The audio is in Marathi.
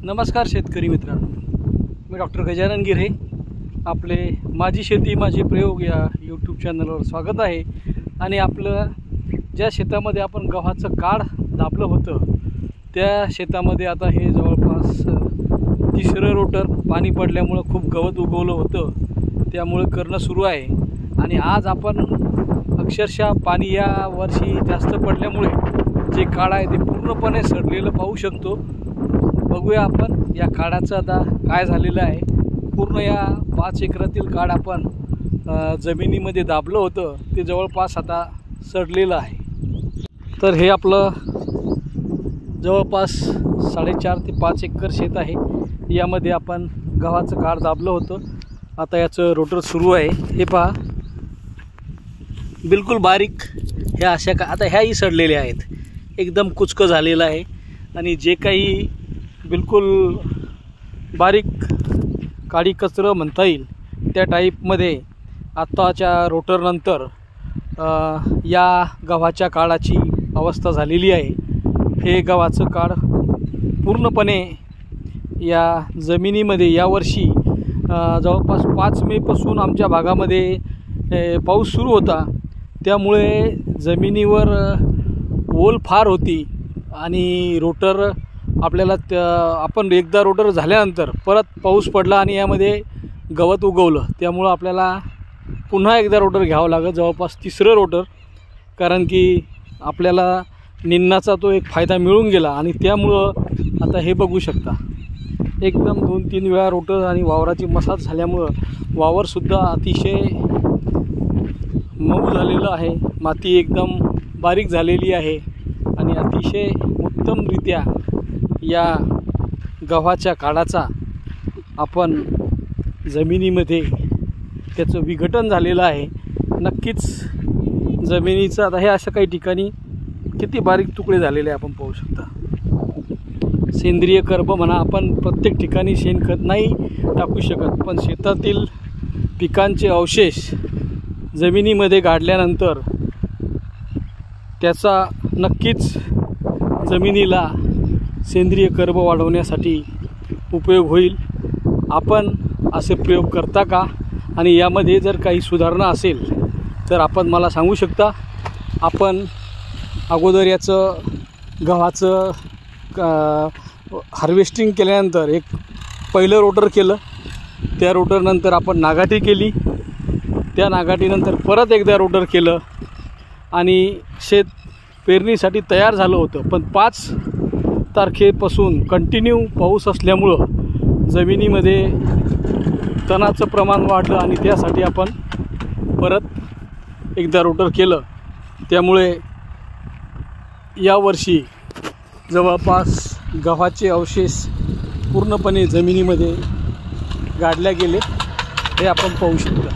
नमस्कार शेतकरी मित्रांनो, मी डॉक्टर गजानन गिरे. आपले माझी शेती माझे प्रयोग या यूट्यूब चॅनलवर स्वागत आहे. आणि आपलं ज्या शेतामध्ये आपण गव्हाचं काढ दाबलं होतं त्या शेतामध्ये आता हे जवळपास तिसरं रोटर पाणी पडल्यामुळं खूप गवत उगवलं होतं, त्यामुळे करणं सुरू आहे. आणि आज आपण अक्षरशः पाणी या वर्षी जास्त पडल्यामुळे जे काढ आहे ते पूर्णपणे सडलेलं पाहू शकतो. बघूया आपण या काढाचं आता काय झालेलं आहे. पूर्ण या 5 एकरातील काढ आपण जमिनीमध्ये दाबलं होतं ते जवळपास आता सडलेलं आहे. तर हे आपलं जवळपास 4.5 ते 5 एकर शेत आहे. यामध्ये आपण गव्हाचं काढ दाबलं होतं. आता याचं रोटर सुरू आहे. हे पहा, बिलकुल बारीक ह्या अशा आता ह्याही सडलेल्या आहेत, एकदम कुचकं झालेलं आहे. आणि जे काही बिलकुल बारीक काडी कचरं म्हणता येईल त्या टाईपमध्ये आत्ताच्या रोटरनंतर या गव्हाच्या काढाची अवस्था झालेली आहे. हे गव्हाचं काढ पूर्णपणे या जमिनीमध्ये यावर्षी जवळपास 5 मेपासून आमच्या भागामध्ये पाऊस सुरू होता, त्यामुळे जमिनीवर ओल फार होती. आणि रोटर आपल्याला आपण एकदा रोटर झाल्यानंतर परत पाऊस पडला आणि यामध्ये गवत उगवलं, त्यामुळं आपल्याला पुन्हा एकदा रोटर घ्यावं लागत, जवळपास तिसरं रोटर. कारण की आपल्याला निंदणाचा तो एक फायदा मिळून गेला. आणि त्यामुळं आता हे बघू शकता, एकदम 2-3 वेळा रोटर आणि वावराची मसाज झाल्यामुळं वावरसुद्धा अतिशय मऊ झालेलं आहे. माती एकदम बारीक झालेली आहे. आणि अतिशय उत्तमरित्या या गव्हाच्या काढाचा आपण जमिनीमध्ये त्याचं विघटन झालेलं आहे. नक्कीच जमिनीचं आता हे अशा काही ठिकाणी किती बारीक तुकडे झालेले आपण पाहू शकता. सेंद्रिय कर्ब म्हणा, आपण प्रत्येक ठिकाणी शेणखत नाही टाकू शकत, पण शेतातील पिकांचे अवशेष जमिनीमध्ये गाडल्यानंतर त्याचा नक्कीच जमिनीला सेंद्रिय कर्ब वाढवण्यासाठी उपयोग होईल. आपण असे प्रयोग करता का? आणि यामध्ये जर काही सुधारणा असेल तर आपण मला सांगू शकता. आपण अगोदर याचं गव्हाचं हार्वेस्टिंग केल्यानंतर एक पहिलं रोटर केलं, त्या रोटरनंतर आपण नागाटी केली, त्या नागाटीनंतर परत एकदा रोटर केलं आणि शेत पेरणीसाठी तयार झालं होतं. पण 5 तारखेपासून कंटिन्यू पाऊस असल्यामुळं जमिनीमध्ये तणाचं प्रमाण वाढलं आणि त्यासाठी आपण परत एकदा रोटर केलं. त्यामुळे यावर्षी जवळपास गव्हाचे अवशेष पूर्णपणे जमिनीमध्ये गाडल्या गेले, हे आपण पाहू शकतो.